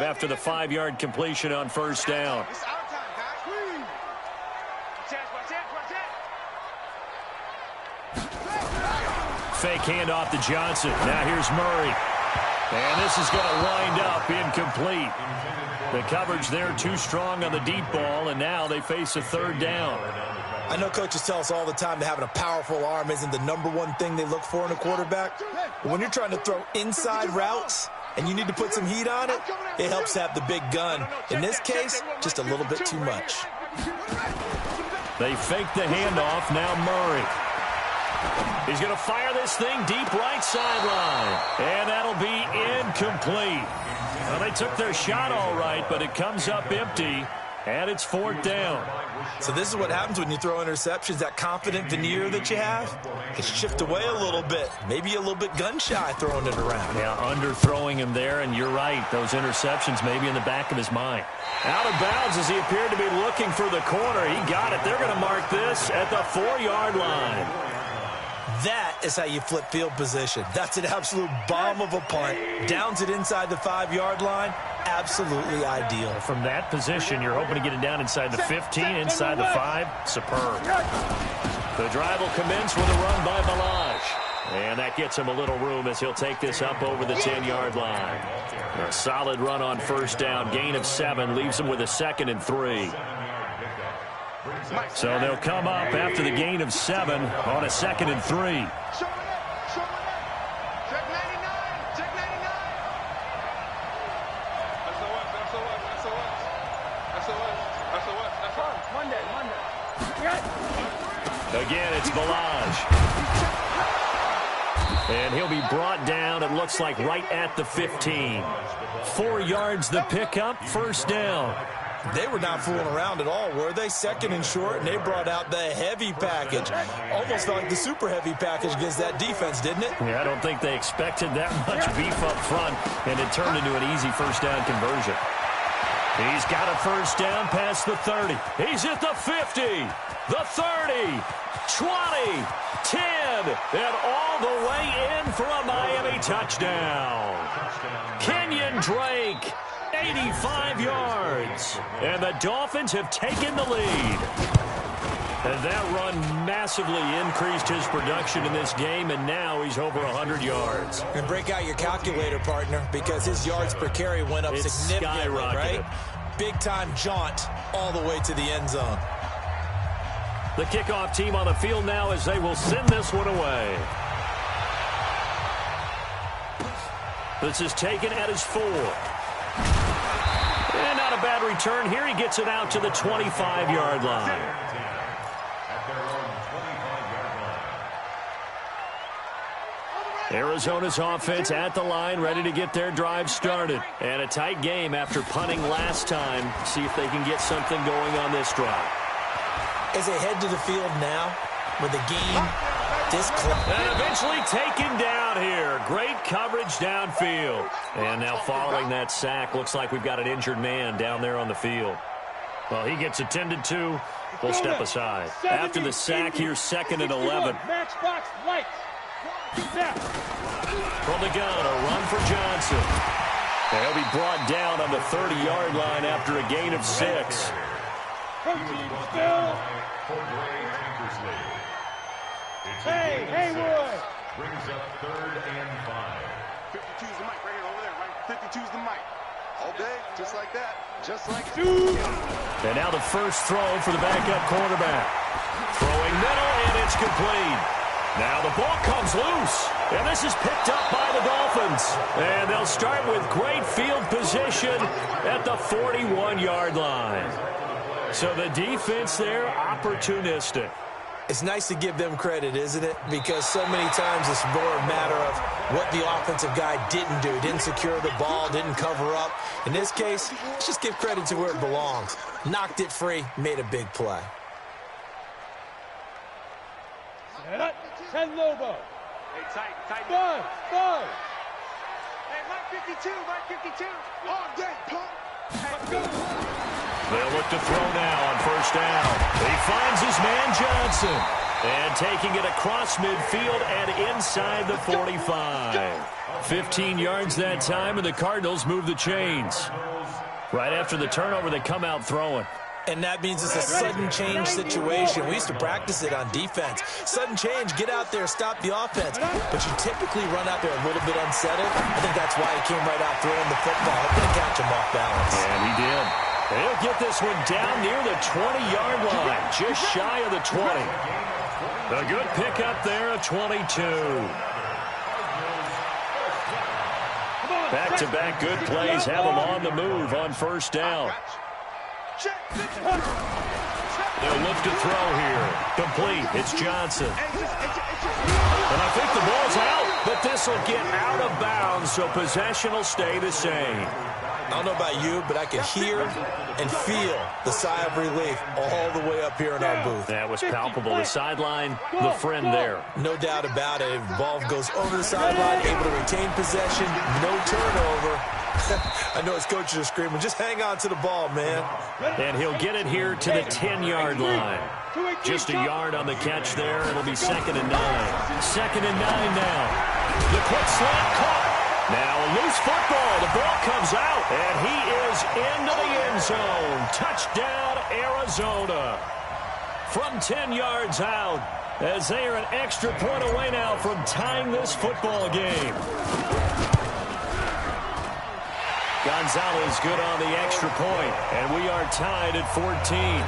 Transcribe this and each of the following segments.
After the 5-yard completion on first down. Fake handoff to Johnson. Now here's Murray. And this is going to wind up incomplete. The coverage there too strong on the deep ball, and now they face a third down. I know coaches tell us all the time that having a powerful arm isn't the #1 thing they look for in a quarterback. But when you're trying to throw inside routes and you need to put some heat on it, it helps to have the big gun. In this case, just a little bit too much. They fake the handoff. Now Murray. He's going to fire this thing deep right sideline. And that'll be incomplete. Well, they took their shot all right, but it comes up empty, and it's 4th down. So this is what happens when you throw interceptions. That confident veneer that you have can shift away a little bit. Maybe a little bit gun-shy throwing it around. Yeah, underthrowing him there, and you're right. Those interceptions may be in the back of his mind. Out of bounds as he appeared to be looking for the corner. He got it. They're going to mark this at the 4-yard line. That is how you flip field position. That's an absolute bomb of a punt. Downs it inside the 5-yard line. Absolutely ideal. From that position, you're hoping to get it down inside the 15, inside the 5. Superb. The drive will commence with a run by Balaj. And that gets him a little room as he'll take this up over the 10-yard line. A solid run on first down. Gain of 7 leaves him with a 2nd and 3. So they'll come up after the gain of 7 on a 2nd and 3. Again, it's Balaj. And he'll be brought down, it looks like, right at the 15. 4 yards the pickup, first down. They were not fooling around at all, were they? 2nd and short, and they brought out the heavy package. Almost felt like the super heavy package against that defense, didn't it? Yeah, I don't think they expected that much beef up front, and it turned into an easy first down conversion. He's got a first down past the 30. He's at the 50, the 30, 20, 10, and all the way in for a Miami touchdown. Kenyon Drake. 85 yards, and the Dolphins have taken the lead. And that run massively increased his production in this game, and now he's over 100 yards. And break out your calculator, partner, because his yards per carry went up significantly, right? Big-time jaunt all the way to the end zone. The kickoff team on the field now as they will send this one away. This is taken at his 4. And not a bad return here. He gets it out to the 25-yard line. Arizona's offense at the line, ready to get their drive started. And a tight game after punting last time. See if they can get something going on this drive. As they head to the field now, with the game this close. And eventually taken down here. Great coverage downfield. And now following that sack, looks like we've got an injured man down there on the field. Well, he gets attended to. We'll step aside. After the sack, here's 2nd and 11. From the gun, a run for Johnson. They'll be brought down on the 30-yard line after a gain of 6. Hey, Haywood! Brings up 3rd and 5. 52's the mic right here, over there, right? 52's the mic. Okay, just like that. Just like that. And now the first throw for the backup quarterback. Throwing middle, and it's complete. Now the ball comes loose, and this is picked up by the Dolphins. And they'll start with great field position at the 41-yard line. So the defense there, opportunistic. It's nice to give them credit, isn't it? Because so many times it's more a matter of what the offensive guy didn't do. Didn't secure the ball, didn't cover up. In this case, let's just give credit to where it belongs. Knocked it free, made a big play. Ten Lobo. Hey, tight. Buzz. Hey, Mike 52. All day, pump. They'll look to throw now on first down. He finds his man Johnson. And taking it across midfield and inside the 45. 15 yards that time, and the Cardinals move the chains. Right after the turnover, they come out throwing. And that means it's a sudden change situation. We used to practice it on defense. Sudden change, get out there, stop the offense. But you typically run out there a little bit unsettled. I think that's why he came right out throwing the football. It didn't catch him off balance. And he did. He'll get this one down near the 20-yard line, just shy of the 20. A good pickup there, a 22. Back-to-back good plays have them on the move on first down. They'll look to throw here. Complete. It's Johnson. And I think the ball's out, but this will get out of bounds, so possession will stay the same. I don't know about you, but I can hear and feel the sigh of relief all the way up here in our booth. That was palpable. The sideline, the friend there. No doubt about it. If the ball goes over the sideline, able to retain possession, no turnover. I know his coaches are screaming, just hang on to the ball, man. And he'll get it here to the 10-yard line. Just a yard on the catch there. It'll be 2nd and 9. 2nd and 9 now. The quick slant caught. Now a loose football. The ball comes out, and he is into the end zone. Touchdown, Arizona. From 10 yards out, as they are an extra point away now from tying this football game. Gonzalez good on the extra point, and we are tied at 14.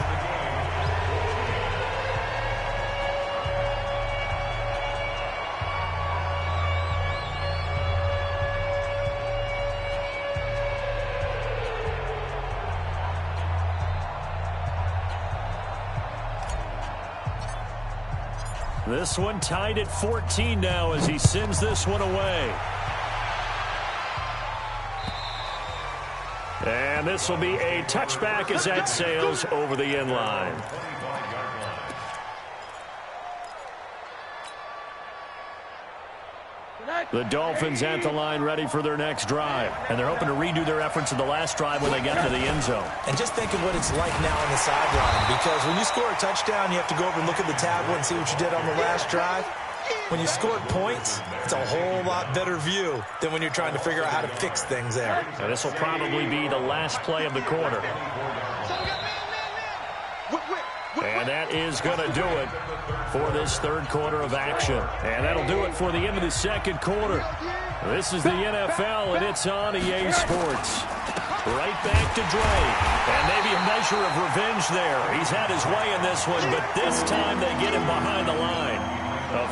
This one tied at 14 now as he sends this one away. And this will be a touchback as that sails over the end line. The Dolphins at the line ready for their next drive. And they're hoping to redo their efforts in the last drive when they got to the end zone. And just think of what it's like now on the sideline. Because when you score a touchdown, you have to go over and look at the tablet and see what you did on the last drive. When you scored points, it's a whole lot better view than when you're trying to figure out how to fix things there. And this will probably be the last play of the quarter. And that is going to do it for this third quarter of action. And that'll do it for the end of the second quarter. This is the NFL, and it's on EA Sports. Right back to Dre. And maybe a measure of revenge there. He's had his way in this one, but this time they get him behind the line.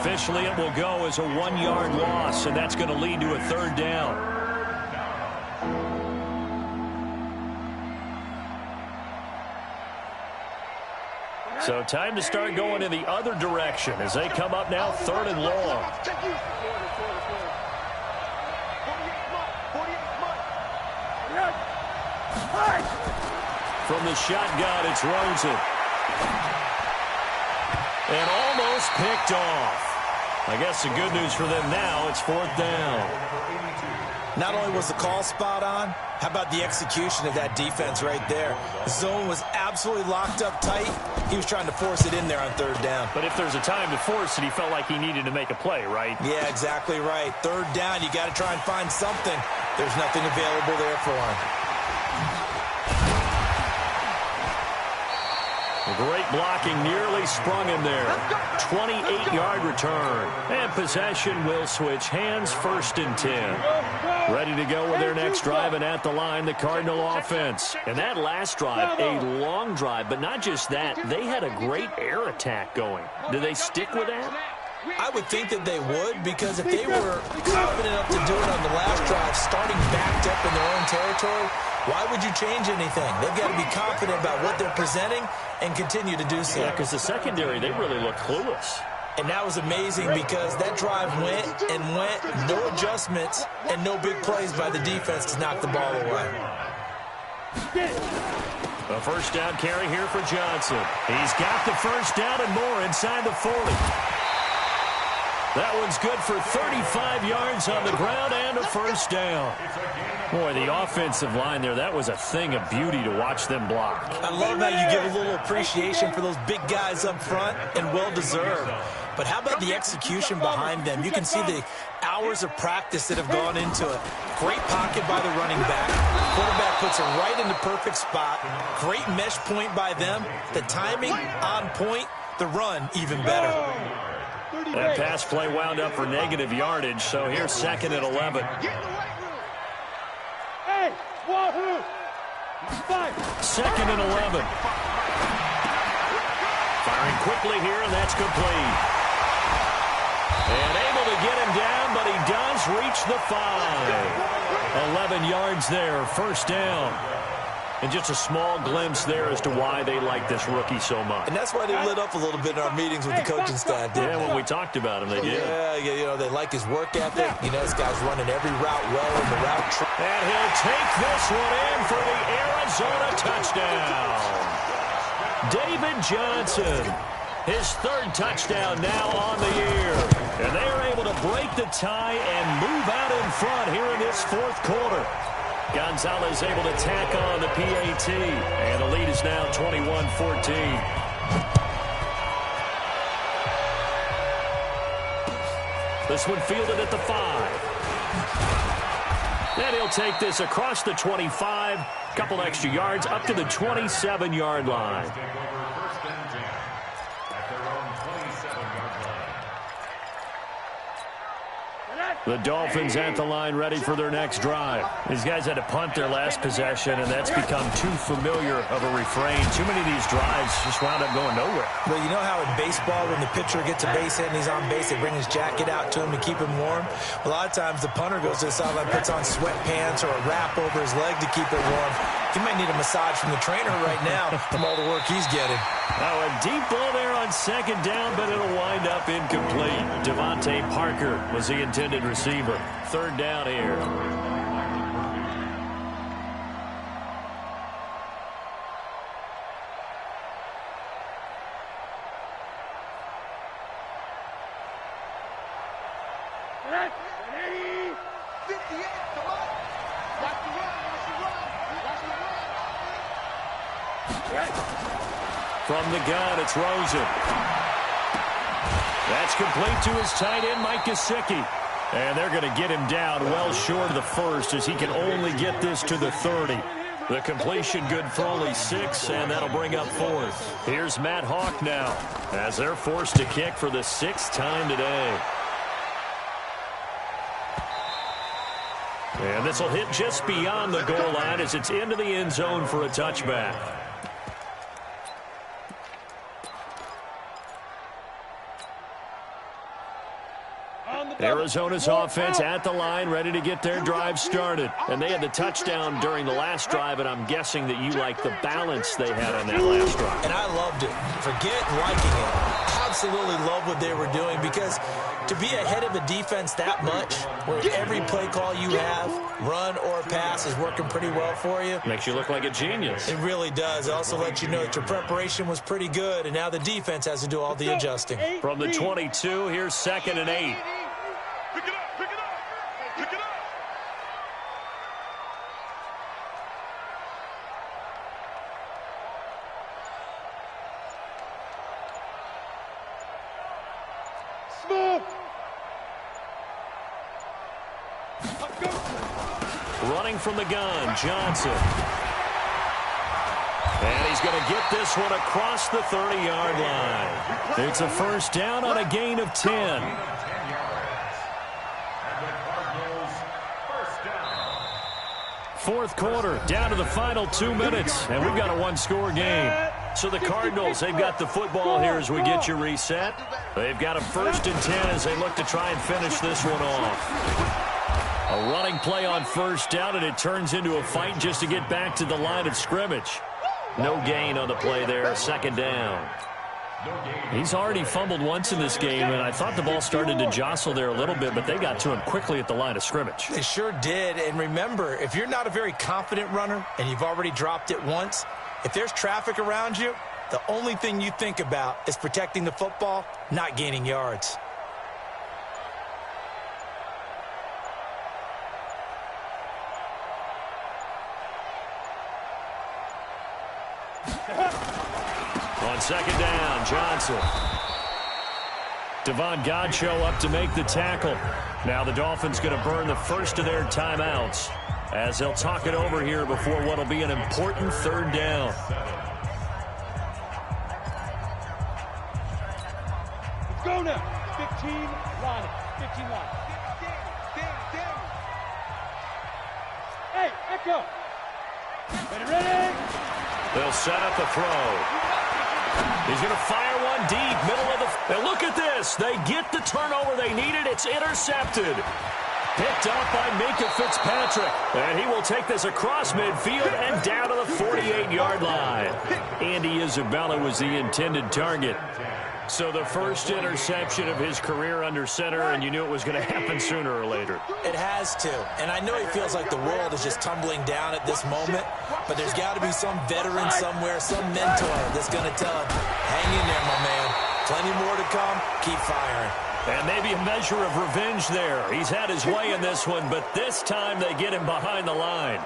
Officially, it will go as a 1-yard loss, and that's going to lead to a third down. So time to start going in the other direction as they come up now 3rd and long. From the shotgun, it's Rosen. And almost picked off. I guess the good news for them now, it's 4th down. Not only was the call spot on, how about the execution of that defense right there? The zone was absolutely locked up tight. He was trying to force it in there on 3rd down. But if there's a time to force it, he felt like he needed to make a play, right? Yeah, exactly right. 3rd down, you got to try and find something. There's nothing available there for him. Great blocking, nearly sprung him there. 28-yard return. And possession will switch hands, 1st and 10. Ready to go with their next drive, and at the line, the Cardinal offense. And that last drive, a long drive, but not just that. They had a great air attack going. Do they stick with that? I would think that they would, because if they were confident enough to do it on the last drive, starting backed up in their own territory, why would you change anything? They've got to be confident about what they're presenting and continue to do so. Yeah, because the secondary, they really looked clueless. And that was amazing because that drive went and went, no adjustments, and no big plays by the defense to knock the ball away. A 1st down carry here for Johnson. He's got the 1st down and more inside the 40. That one's good for 35 yards on the ground and a first down. Boy, the offensive line there, that was a thing of beauty to watch them block. I love how you give a little appreciation for those big guys up front, and well-deserved. But how about the execution behind them? You can see the hours of practice that have gone into it. Great pocket by the running back. Quarterback puts it right in the perfect spot. Great mesh point by them. The timing on point. The run even better. That pass play wound up for negative yardage, so here's 2nd and 11. Hey, wahoo! 2nd and 11. Firing quickly here, and that's complete. And able to get him down, but he does reach the 5. 11 yards there, first down. And just a small glimpse there as to why they like this rookie so much. And that's why they lit up a little bit in our meetings with the coaching staff. Yeah, when we talked about him, they did. Yeah, you know, they like his work ethic. You know, this guy's running every route well in the route tree. And he'll take this one in for the Arizona touchdown. David Johnson, his 3rd touchdown now on the year. And they are able to break the tie and move out in front here in this 4th quarter. Gonzalez able to tack on the PAT, and the lead is now 21-14. This one fielded at the 5. And he'll take this across the 25, couple extra yards up to the 27-yard line. The Dolphins at the line ready for their next drive. These guys had to punt their last possession, and that's become too familiar of a refrain. Too many of these drives just wound up going nowhere. Well, you know how in baseball, when the pitcher gets a base hit and he's on base, they bring his jacket out to him to keep him warm? A lot of times the punter goes to the sideline, puts on sweatpants or a wrap over his leg to keep it warm. He might need a massage from the trainer right now from all the work he's getting. Oh, a deep ball there on 2nd down, but it'll wind up incomplete. Devontae Parker was the intended receiver. 3rd down here. From the gun, it's Rosen. That's complete to his tight end, Mike Gesicki. And they're going to get him down well short of the 1st as he can only get this to the 30. The completion good for only 6, and that'll bring up 4th. Here's Matt Hawk now as they're forced to kick for the 6th time today. And this will hit just beyond the goal line as it's into the end zone for a touchback. Arizona's offense at the line, ready to get their drive started. And they had the touchdown during the last drive, and I'm guessing that you like the balance they had on that last drive. And I loved it. Forget liking it. Absolutely love what they were doing, because to be ahead of a defense that much, where every play call you have, run or pass, is working pretty well for you. Makes you look like a genius. It really does. It also lets you know that your preparation was pretty good, and now the defense has to do all the adjusting. From the 22, here's 2nd and 8. Pick it up, pick it up, pick it up. Smooth. Running from the gun, Johnson. And he's going to get this one across the 30-yard line. It's a first down on a gain of 10. Fourth quarter, down to the final 2 minutes, and we've got a one-score game. So the Cardinals, they've got the football here as we get you reset. They've got a 1st and 10 as they look to try and finish this one off. A running play on 1st down, and it turns into a fight just to get back to the line of scrimmage. No gain on the play there, 2nd down. He's already fumbled once in this game, and I thought the ball started to jostle there a little bit, but they got to him quickly at the line of scrimmage. They sure did, and remember, if you're not a very confident runner and you've already dropped it once, if there's traffic around you, the only thing you think about is protecting the football, not gaining yards. On second down, Johnson. Devon Godchaux up to make the tackle. Now the Dolphins going to burn the first of their timeouts as they'll talk it over here before what will be an important third down. Let's go now. 15 line. 15 line. Hey, Echo. Ready? They'll set up the throw. He's going to fire one deep, middle of the... And look at this. They get the turnover they needed. It's intercepted. Picked up by Minkah Fitzpatrick. And he will take this across midfield and down to the 48-yard line. Andy Isabella was the intended target. So the first interception of his career under center, and you knew it was going to happen sooner or later. It has to. And I know he feels like the world is just tumbling down at this moment, but there's got to be some veteran somewhere, some mentor that's going to tell him, hang in there, my man. Plenty more to come. Keep firing. And maybe a measure of revenge there. He's had his way in this one, but this time they get him behind the line.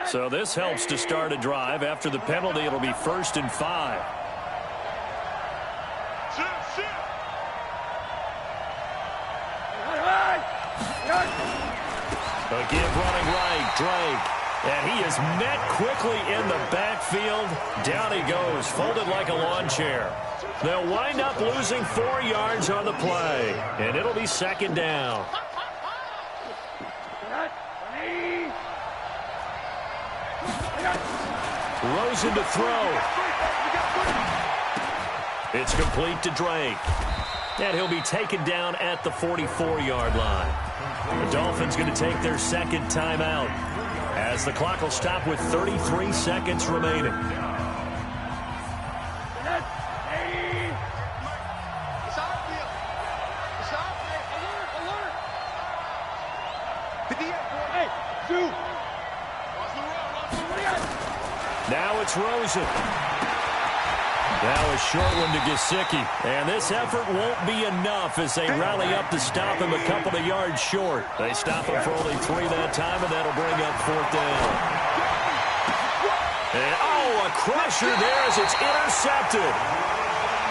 So this helps to start a drive. After the penalty, it'll be 1st and 5. Again, running right, Drake. And he is met quickly in the backfield. Down he goes, folded like a lawn chair. They'll wind up losing 4 yards on the play. And it'll be 2nd down. Rosen to throw. It's complete to Drake. And he'll be taken down at the 44-yard line. The Dolphins going to take their 2nd timeout as the clock will stop with 33 seconds remaining. Now it's Rosen. Now a short one to Gesicki. And this effort won't be enough as they rally up to stop him a couple of yards short. They stop him for only 3 that time, and that'll bring up 4th down. And, a crusher there as it's intercepted.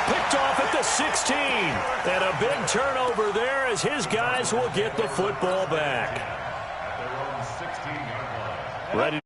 Picked off at the 16. And a big turnover there as his guys will get the football back. Ready.